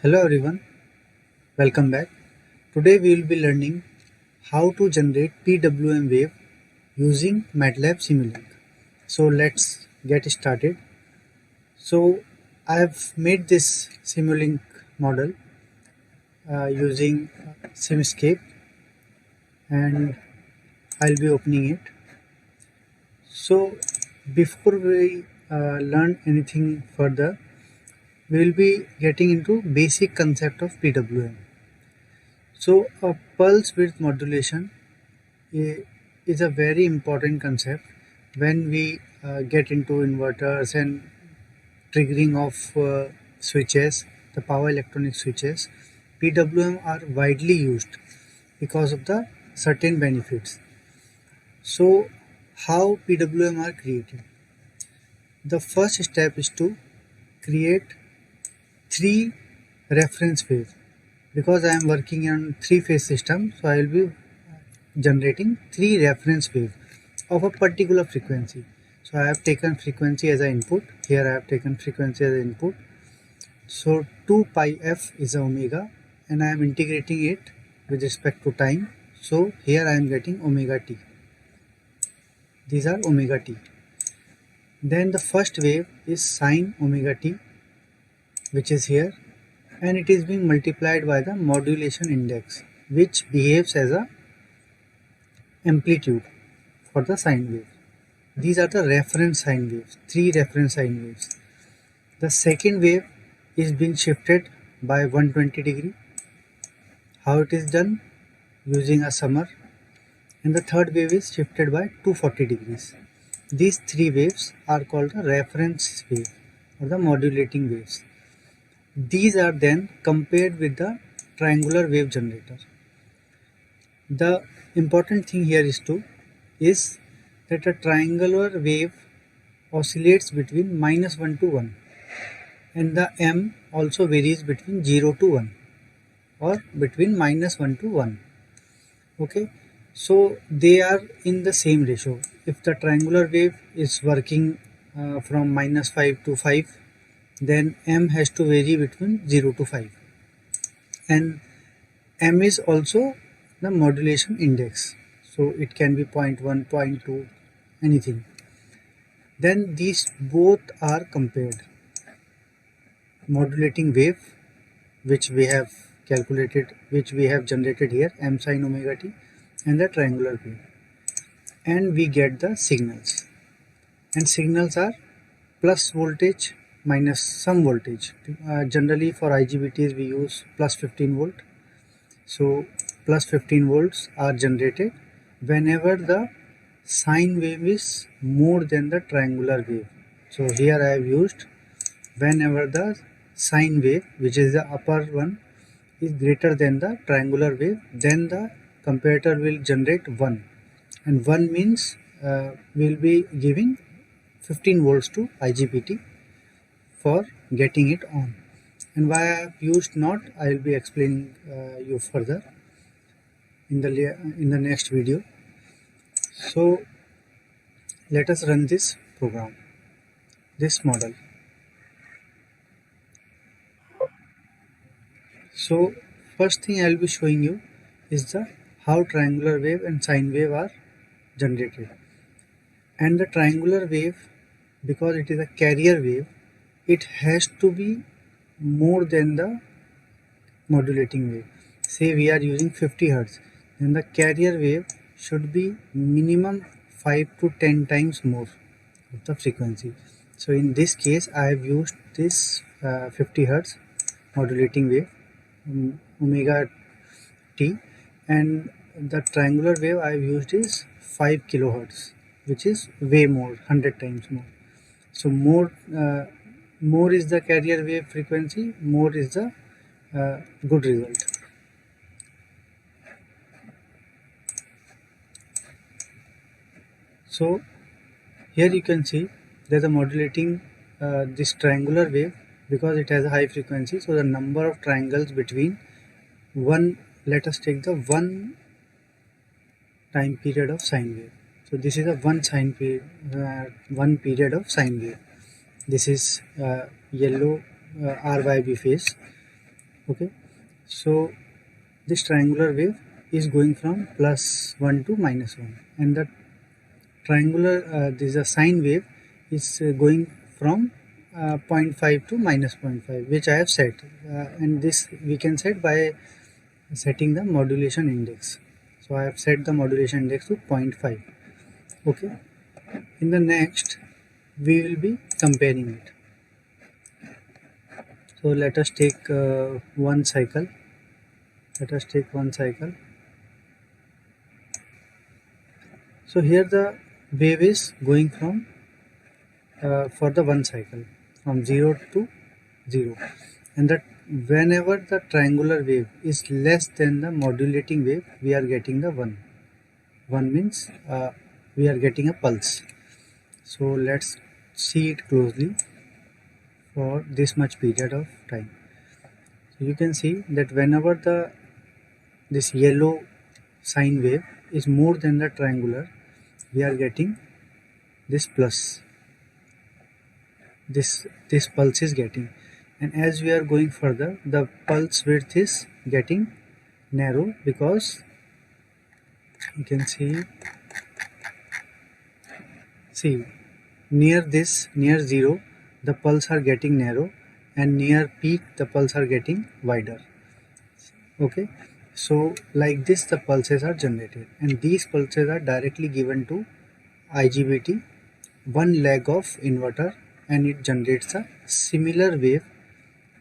Hello everyone, welcome back. Today we will be learning how to generate PWM wave using MATLAB Simulink. So let's get started. So I have made this Simulink model using Simscape and I'll be opening it. So before we learn anything further, we will be getting into basic concept of PWM. So a pulse width modulation is a very important concept when we get into inverters and triggering of switches, the power electronic switches. PWM are widely used because of the certain benefits. So how PWM are created? The first step is to create three reference waves. Because I am working on three-phase system, so I will be generating three reference waves of a particular frequency. So I have taken frequency as an input. Here I have taken frequency as an input. So 2 pi f is omega and I am integrating it with respect to time. So here I am getting omega t. These are omega t. Then the first wave is sine omega t, which is here, and it is being multiplied by the modulation index, which behaves as a amplitude for the sine wave. These are the reference sine waves, three reference sine waves. The second wave is being shifted by 120 degree. How it is done? Using a summer. And the third wave is shifted by 240 degrees. These three waves are called the reference wave or the modulating waves. These are then compared with the triangular wave generator. The important thing here is that a triangular wave oscillates between -1 to 1 and the m also varies between 0 to 1 or between -1 to 1. Okay, so they are in the same ratio. If the triangular wave is working from -5 to 5, then m has to vary between 0 to 5, and m is also the modulation index, so it can be 0.1, 0.2, anything. Then these both are compared. Modulating wave, which we have calculated, which we have generated here, m sin omega t, and the triangular wave, and we get the signals. And signals are plus voltage minus some voltage. Generally for IGBTs we use plus 15 volt. So plus 15 volts are generated whenever the sine wave is more than the triangular wave. So here I have used whenever the sine wave, which is the upper one, is greater than the triangular wave, then the comparator will generate 1, and 1 means we will be giving 15 volts to IGBT for getting it on. And why I have used not, I will be explaining you further in the next video. So let us run this program, this model. So first thing I will be showing you is the how triangular wave and sine wave are generated. And the triangular wave, because it is a carrier wave, it has to be more than the modulating wave. Say we are using 50 Hz, then the carrier wave should be minimum 5 to 10 times more of the frequency. So in this case I have used this 50 Hz modulating wave, omega t, and the triangular wave I have used is 5 kilohertz, which is way more, 100 times more. So more is the carrier wave frequency, more is the good result. So here you can see that the modulating this triangular wave, because it has a high frequency, so the number of triangles between one, let us take the one time period of sine wave. So this is a one period of sine wave. This is yellow RYB phase, Okay, so this triangular wave is going from +1 to -1, and the triangular this is a sine wave is going from 0.5 to -0.5, which I have set, and this we can set by setting the modulation index. So I have set the modulation index to 0.5. Okay, in the next we will be comparing it. So let us take one cycle. Let us take one cycle. So here the wave is going from for the one cycle from 0 to 0, and that whenever the triangular wave is less than the modulating wave, we are getting the 1 means we are getting a pulse. So let's see it closely for this much period of time. So you can see that whenever this yellow sine wave is more than the triangular, we are getting this plus, this pulse is getting, and as we are going further, the pulse width is getting narrow, because you can see near 0 the pulse are getting narrow, and near peak the pulse are getting wider. Okay, so like this the pulses are generated, and these pulses are directly given to IGBT, one leg of inverter, and it generates a similar wave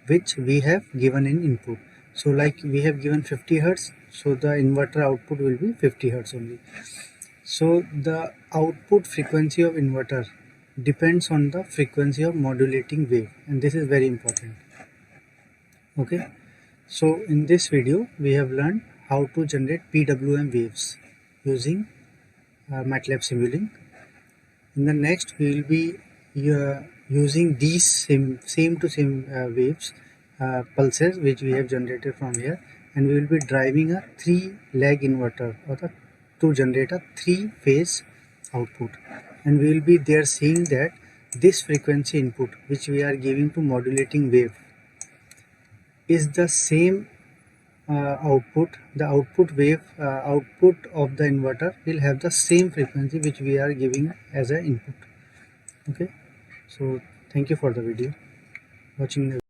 which we have given in input. So like we have given 50 Hz, so the inverter output will be 50 Hz only. So the output frequency of inverter depends on the frequency of modulating wave, and this is very important. Okay, so in this video we have learned how to generate PWM waves using MATLAB Simulink. In the next we will be using these same waves, pulses which we have generated from here, and we will be driving a 3-leg inverter to generate a 3-phase output, and we will be there seeing that this frequency input which we are giving to modulating wave is the same output. The output wave output of the inverter will have the same frequency which we are giving as an input. Okay, so thank you for the video watching.